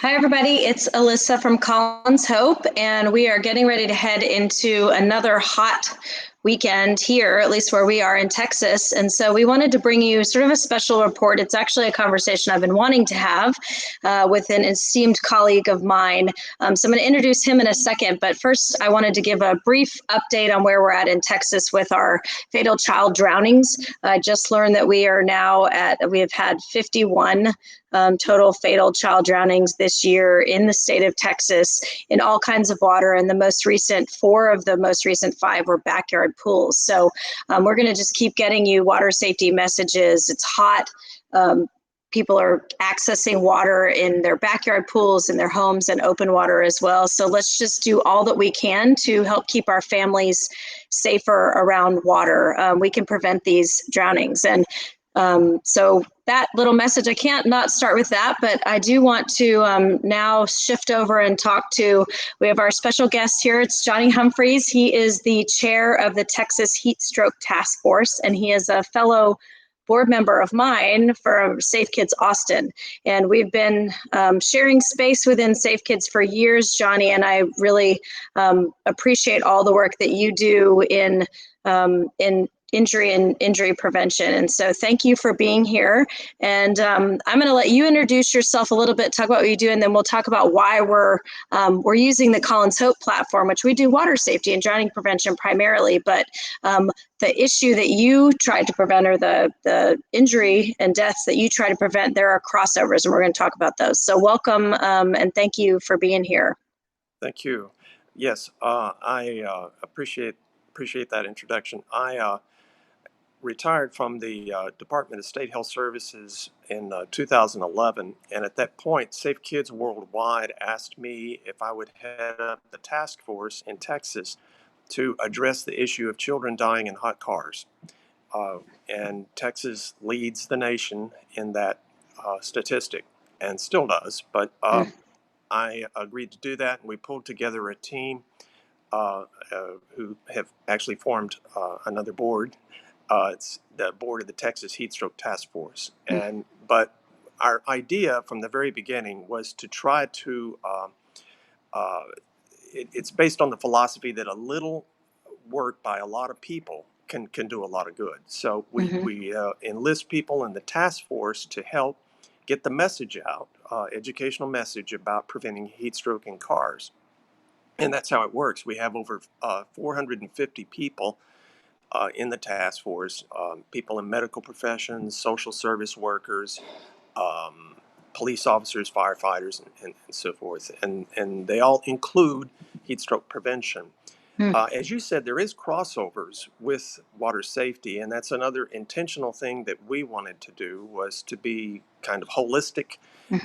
Hi, everybody. It's Alissa from Colin's Hope, and we are getting ready to head into another hot weekend here, at least where we are in Texas. And so we wanted to bring you sort of a special report. It's actually a conversation I've been wanting to have with an esteemed colleague of mine. So I'm going to introduce him in a second. But first, I wanted to give a brief update on where we're at in Texas with our fatal child drownings. I just learned that we have had 51 total fatal child drownings this year in the state of Texas in all kinds of water. And four of the most recent five were backyard pools. So we're going to just keep getting you water safety messages. It's hot. People are accessing water in their backyard pools, in their homes, and open water as well. So let's just do all that we can to help keep our families safer around water. We can prevent these drownings. And so that little message, I can't not start with that, but I do want to now shift over and we have our special guest here. It's Johnny Humphreys. He is the chair of the Texas Heatstroke Task Force, and he is a fellow board member of mine for Safe Kids Austin. And we've been sharing space within Safe Kids for years, Johnny, and I really appreciate all the work that you do in injury prevention. And so thank you for being here. And I'm going to let you introduce yourself a little bit, talk about what you do, and then we'll talk about why we're using the Colin's Hope platform, which we do water safety and drowning prevention primarily. But the issue that you tried to prevent, or the injury and deaths that you try to prevent, there are crossovers, and we're going to talk about those. So welcome, and thank you for being here. Thank you. Yes, I appreciate that introduction. I retired from the Department of State Health Services in 2011, and at that point, Safe Kids Worldwide asked me if I would head up the task force in Texas to address the issue of children dying in hot cars. And Texas leads the nation in that statistic, and still does. But I agreed to do that, and we pulled together a team who have actually formed another board. It's the board of the Texas Heatstroke Task Force. But our idea from the very beginning was to try to, it's based on the philosophy that a little work by a lot of people can do a lot of good. So we enlist people in the task force to help get the message out, educational message about preventing heat stroke in cars. And that's how it works. We have over 450 people in the task force, people in medical professions, social service workers, police officers, firefighters, and so forth. And they all include heat stroke prevention. As you said, there is crossovers with water safety, and that's another intentional thing that we wanted to do, was to be kind of holistic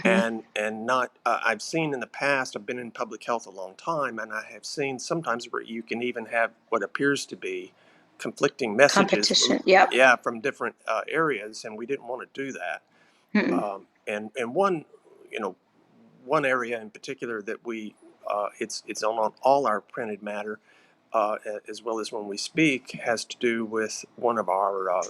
and not, I've seen in the past, I've been in public health a long time, and I have seen sometimes where you can even have what appears to be conflicting messages from different areas, and we didn't want to do that. And one area in particular that it's on all our printed matter, as well as when we speak, has to do with one of our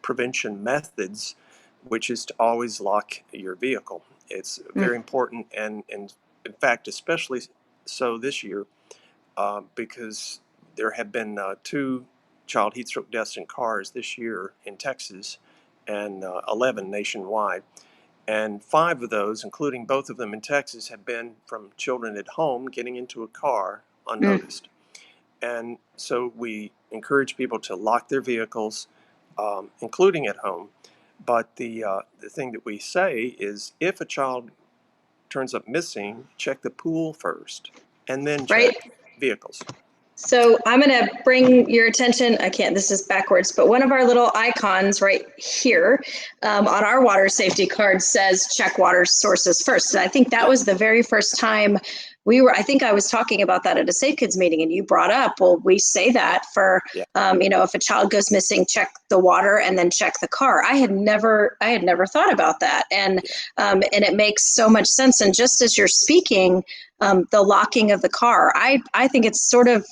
prevention methods, which is to always lock your vehicle. It's very important, and in fact, especially so this year, because there have been 2 child heat stroke deaths in cars this year in Texas, and 11 nationwide. And 5 of those, including both of them in Texas, have been from children at home getting into a car unnoticed. And so we encourage people to lock their vehicles, including at home. But the thing that we say is, if a child turns up missing, check the pool first, and then check vehicles. So I'm going to bring your attention, this is backwards, but one of our little icons right here on our water safety card says check water sources first. And I think that was the very first time I think I was talking about that at a Safe Kids meeting, and you brought up, well, we say that for, if a child goes missing, check the water and then check the car. I had never thought about that. And it makes so much sense. And just as you're speaking, the locking of the car, I think it's sort of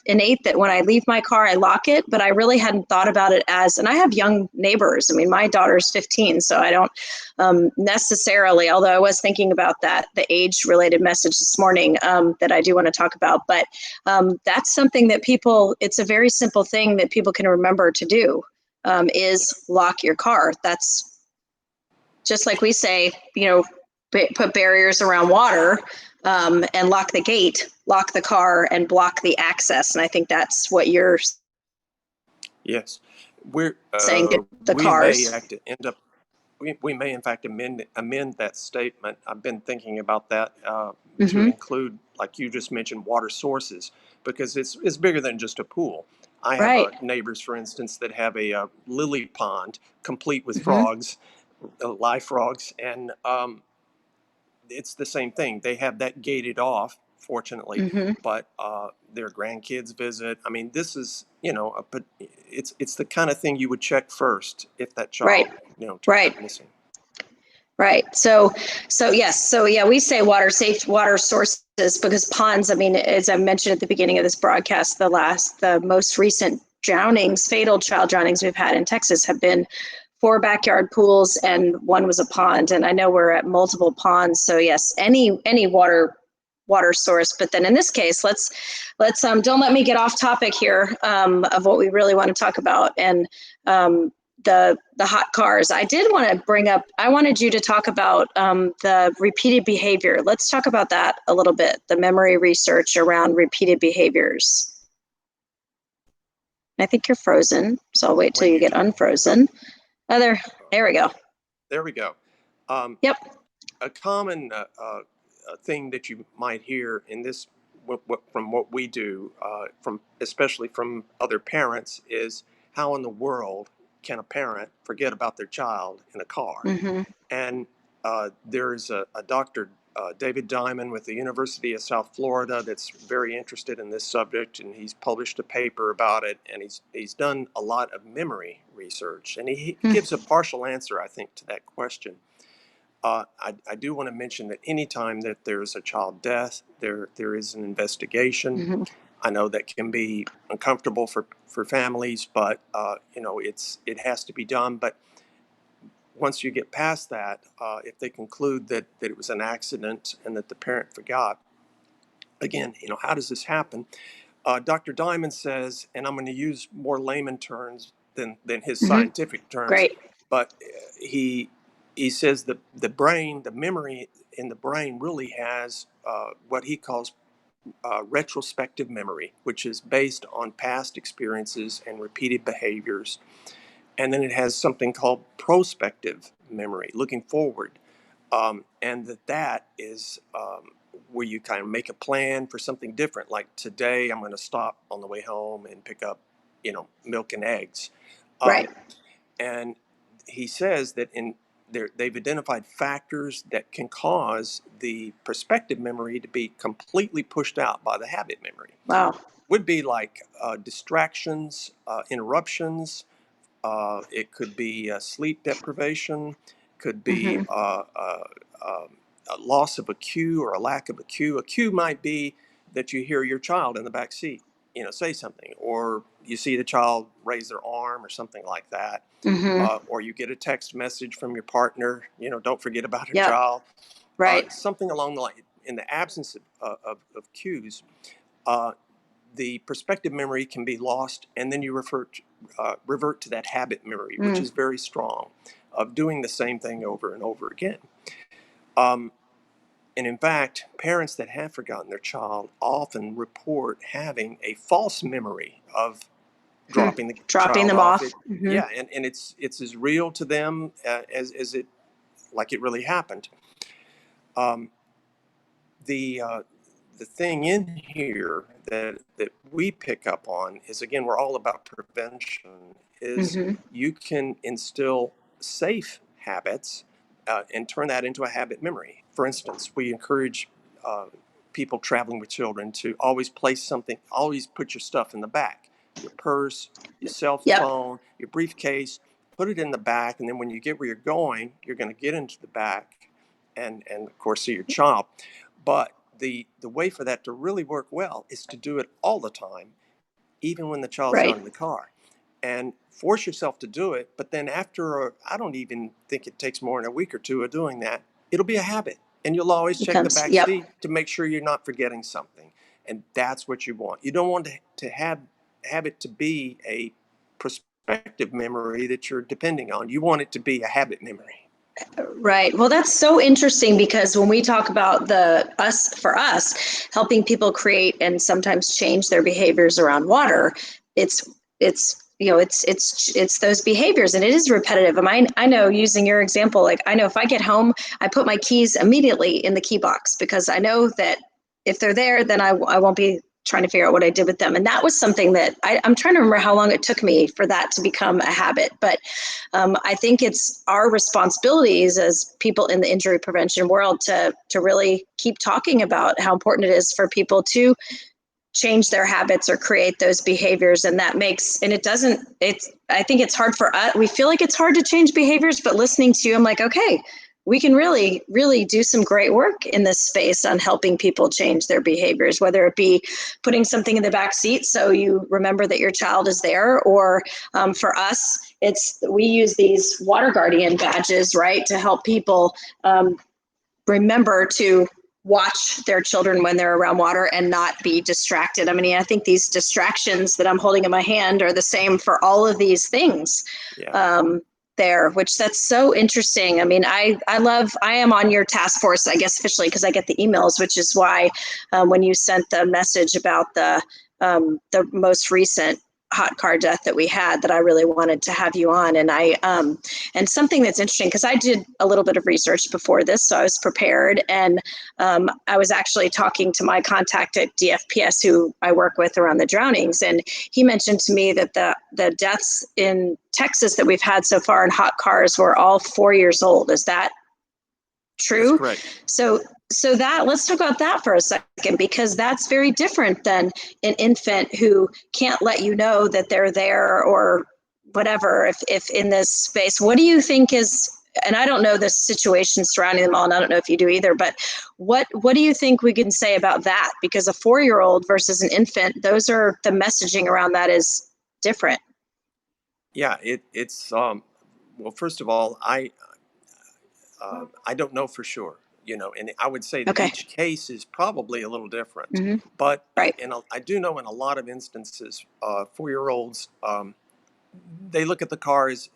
innate that when I leave my car, I lock it, but I really hadn't thought about it as, and I have young neighbors. I mean, my daughter's 15, so I don't necessarily, although I was thinking about that, the age related message this morning that I do want to talk about, but that's something that it's a very simple thing that people can remember to do, is lock your car. That's just like we say, put barriers around water, and lock the gate, lock the car, and block the access. And I think that's what you're Yes, we're saying to the we may cars. end up we may in fact amend that statement. I've been thinking about that to Mm-hmm. include, like you just mentioned, water sources, because it's bigger than just a pool. I have Right. neighbors, for instance, that have a lily pond complete with Mm-hmm. frogs, live frogs, and it's the same thing. They have that gated off, fortunately, Mm-hmm. but their grandkids visit. I mean, this is, but it's the kind of thing you would check first if that Right. child, turned Right. up missing. Right. So yes. So yeah, we say safe water sources because ponds, I mean, as I mentioned at the beginning of this broadcast, the most recent fatal child drownings we've had in Texas have been 4 backyard pools and 1 was a pond. And I know we're at multiple ponds. So yes, any water source. But then in this case, let's don't let me get off topic here, of what we really want to talk about. And the hot cars. I did want to bring up, I wanted you to talk about the repeated behavior. Let's talk about that a little bit, the memory research around repeated behaviors. I think you're frozen, so I'll wait till When you you get talk, unfrozen. There we go. there we go. Um, Yep. a common thing that you might hear in this, from what we do, from especially from other parents, is how in the world can a parent forget about their child in a car? Mm-hmm. And there's a doctor, David Diamond, with the University of South Florida, that's very interested in this subject, and he's published a paper about it, and he's done a lot of memory research, and he gives a partial answer, I think, to that question. I do want to mention that anytime that there's a child death, there is an investigation. Mm-hmm. I know that can be uncomfortable for families, but it has to be done. But once you get past that, if they conclude that it was an accident and that the parent forgot, again, how does this happen? Dr. Diamond says, and I'm going to use more layman terms than his Mm-hmm. scientific terms, Great. but he says that the memory in the brain really has what he calls retrospective memory, which is based on past experiences and repeated behaviors. And then it has something called prospective memory, looking forward. And that is where you kind of make a plan for something different. Like today, I'm going to stop on the way home and pick up, milk and eggs. Right. Um, and he says that they've identified factors that can cause the prospective memory to be completely pushed out by the habit memory. Wow. Would be like distractions, interruptions. It could be sleep deprivation, could be Mm-hmm. a loss of a cue or a lack of a cue. A cue might be that you hear your child in the back seat, say something, or you see the child raise their arm or something like that, Mm-hmm. or you get a text message from your partner, don't forget about your Yep. child, Right. something along the line. In the absence of cues, uh, the perspective memory can be lost, and then you revert to that habit memory, which Mm. is very strong, of doing the same thing over and over again. Um, and in fact, parents that have forgotten their child often report having a false memory of dropping the Dropping child them off. off. Mm-hmm. Yeah, and it's as real to them as it like it really happened. Um, the the thing in here that we pick up on is, again, we're all about prevention, is Mm-hmm. you can instill safe habits and turn that into a habit memory. For instance, we encourage uh, people traveling with children to always place something, always put your stuff in the back, your purse, your cell Yep. phone, your briefcase, put it in the back. And then when you get where you're going, you're going to get into the back and of course see your child. But the way for that to really work well is to do it all the time, even when the child's not Right. in the car, and force yourself to do it. But then after, I don't even think it takes more than a week or two of doing that, it'll be a habit. And you'll always check the Becomes, back yep. seat to make sure you're not forgetting something. And that's what you want. You don't want to have it to be a prospective memory that you're depending on. You want it to be a habit memory. Right. Well, that's so interesting because when we talk about for us, helping people create and sometimes change their behaviors around water, it's those behaviors, and it is repetitive. And I know, using your example, like I know if I get home, I put my keys immediately in the key box because I know that if they're there, then I won't be trying to figure out what I did with them. And that was something that I'm trying to remember how long it took me for that to become a habit. But I think it's our responsibilities as people in the injury prevention world to really keep talking about how important it is for people to change their habits or create those behaviors. And that makes, and I think it's hard for us. We feel like it's hard to change behaviors, but listening to you, I'm like, okay, we can really, really do some great work in this space on helping people change their behaviors, whether it be putting something in the back seat so you remember that your child is there, or for us, we use these water guardian badges, right, to help people remember to watch their children when they're around water and not be distracted. I mean, I think these distractions that I'm holding in my hand are the same for all of these things. Yeah. There, which that's so interesting. I mean, I am on your task force, I guess, officially, because I get the emails, which is why when you sent the message about the most recent hot car death that we had, that I really wanted to have you on. And and something that's interesting, because I did a little bit of research before this, so I was prepared. And I was actually talking to my contact at DFPS, who I work with around the drownings, and he mentioned to me that the deaths in Texas that we've had so far in hot cars were all 4 years old. Is that true? That's correct. So that, let's talk about that for a second, because that's very different than an infant who can't let you know that they're there or whatever. If in this space, what do you think is, and I don't know the situation surrounding them all, and I don't know if you do either, but what do you think we can say about that? Because a 4-year-old versus an infant, the messaging around that is different. Yeah, it's well, first of all, I don't know for sure, and I would say that Okay. each case is probably a little different. Mm-hmm. But Right. I do know in a lot of instances, 4-year-olds, they look at the car as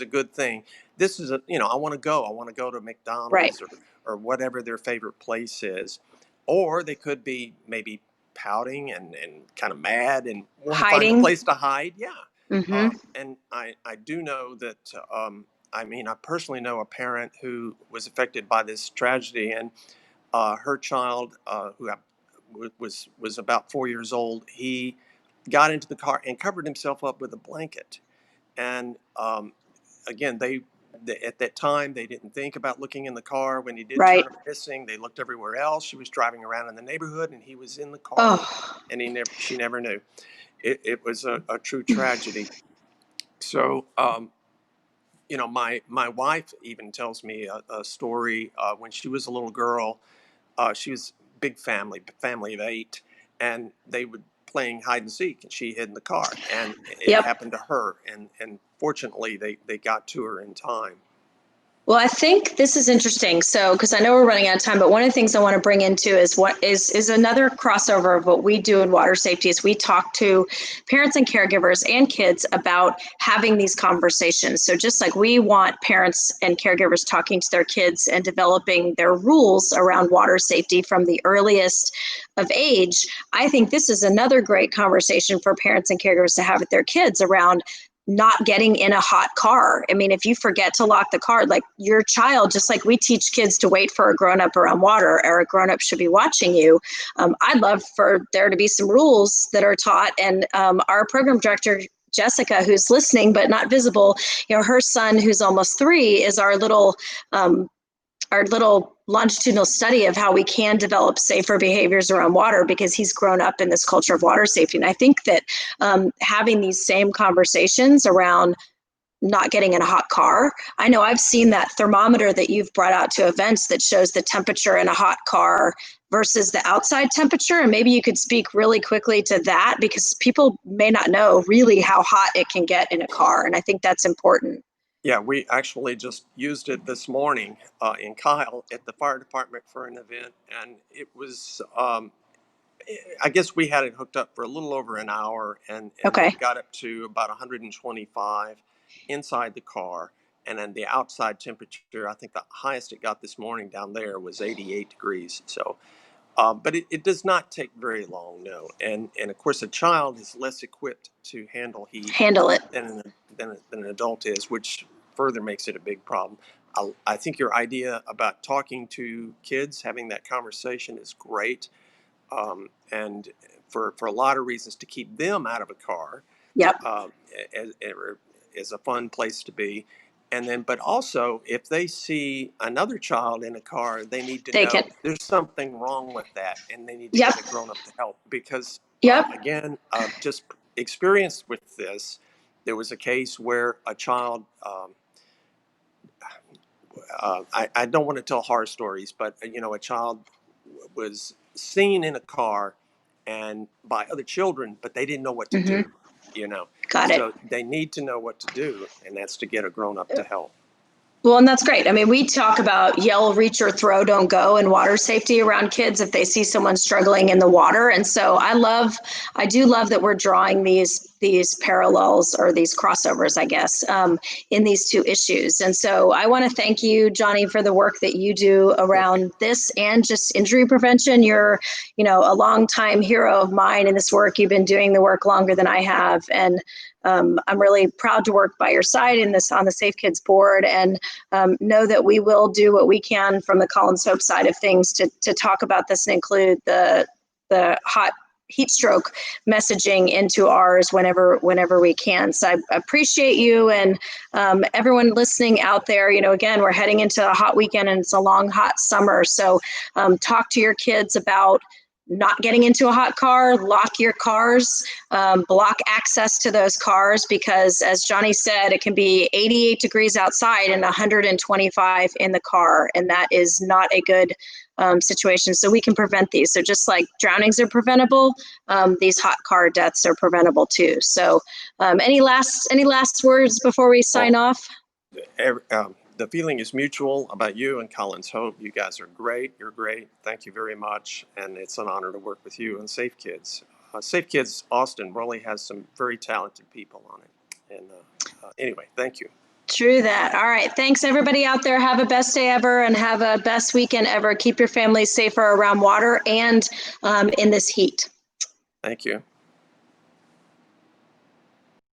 a good thing. This is I want to go to Right. McDonald's or whatever their favorite place is, or they could be maybe pouting and kind of mad and want to find a Hiding. place to hide. Yeah. Mm-hmm. And I do know that, I mean, I personally know a parent who was affected by this tragedy, and her child, who was about 4 years old, he got into the car and covered himself up with a blanket. And again, at that time they didn't think about looking in the car. When he did turn Right. up missing, they looked everywhere else. She was driving around in the neighborhood, and he was in the car with her, Oh. and she never knew. It was a true tragedy. So, my wife even tells me a story, when she was a little girl. She was big family of 8, and they would playing hide and seek, and she hid in the car, and it Yep. happened to her. And fortunately, they got to her in time. Well, I think this is interesting. So, because I know we're running out of time, but one of the things I want to bring into is what is another crossover of what we do in water safety is we talk to parents and caregivers and kids about having these conversations. So just like we want parents and caregivers talking to their kids and developing their rules around water safety from the earliest of age, I think this is another great conversation for parents and caregivers to have with their kids around not getting in a hot car. I mean, if you forget to lock the car, like your child, just like we teach kids to wait for a grown-up around water, or a grown-up should be watching you. I'd love for there to be some rules that are taught. And our program director, Jessica, who's listening but not visible, her son, who's almost 3, is our little our little longitudinal study of how we can develop safer behaviors around water, because he's grown up in this culture of water safety. And I think that having these same conversations around not getting in a hot car. I know I've seen that thermometer that you've brought out to events that shows the temperature in a hot car versus the outside temperature. And maybe you could speak really quickly to that, because people may not know really how hot it can get in a car. And I think that's important. Yeah, we actually just used it this morning in Kyle at the fire department for an event, and it was. I guess we had it hooked up for a little over an hour, and Okay. it got up to about 125 inside the car, and then the outside temperature. I think the highest it got this morning down there was 88 degrees. So, but it does not take very long, no. And of course, a child is less equipped to handle heat Handle it. than an adult is, which further makes it a big problem. I think your idea about talking to kids, having that conversation, is great, and for a lot of reasons to keep them out of a car, Yep. as, is a fun place to be. And then, but also, if they see another child in a car, they need to They can. know there's something wrong with that, and they need to Yep. get a grown up to help. Because, Yep. again, just experience with this, there was a case where a child, I don't want to tell horror stories, but a child was seen in a car and by other children, but they didn't know what to Mm-hmm. do. You know, Got it. so they need to know what to do, and that's to get a grown up to help. Well, and that's great. I mean, we talk about yell, reach, or throw, don't go, and water safety around kids if they see someone struggling in the water. And so I do love that we're drawing these parallels, or these crossovers, I guess, in these two issues. And so I want to thank you, Johnny, for the work that you do around this and just injury prevention. You're, a longtime hero of mine in this work. You've been doing the work longer than I have. And I'm really proud to work by your side on the Safe Kids board, and know that we will do what we can from the Colin's Hope side of things to talk about this and include the hot heat stroke messaging into ours whenever we can. So I appreciate you, and everyone listening out there. Again, we're heading into a hot weekend, and it's a long, hot summer. So talk to your kids about not getting into a hot car, lock your cars, block access to those cars, because as Johnny said, it can be 88 degrees outside and 125 in the car, and that is not a good situation. So we can prevent these. So just like drownings are preventable, these hot car deaths are preventable too. So any last words before we sign off? The feeling is mutual about you and Colin's Hope. You guys are great. You're great. Thank you very much. And it's an honor to work with you and Safe Kids. Safe Kids Austin really has some very talented people on it. And anyway, thank you. True that. All right. Thanks, everybody out there. Have a best day ever, and have a best weekend ever. Keep your families safer around water and in this heat. Thank you.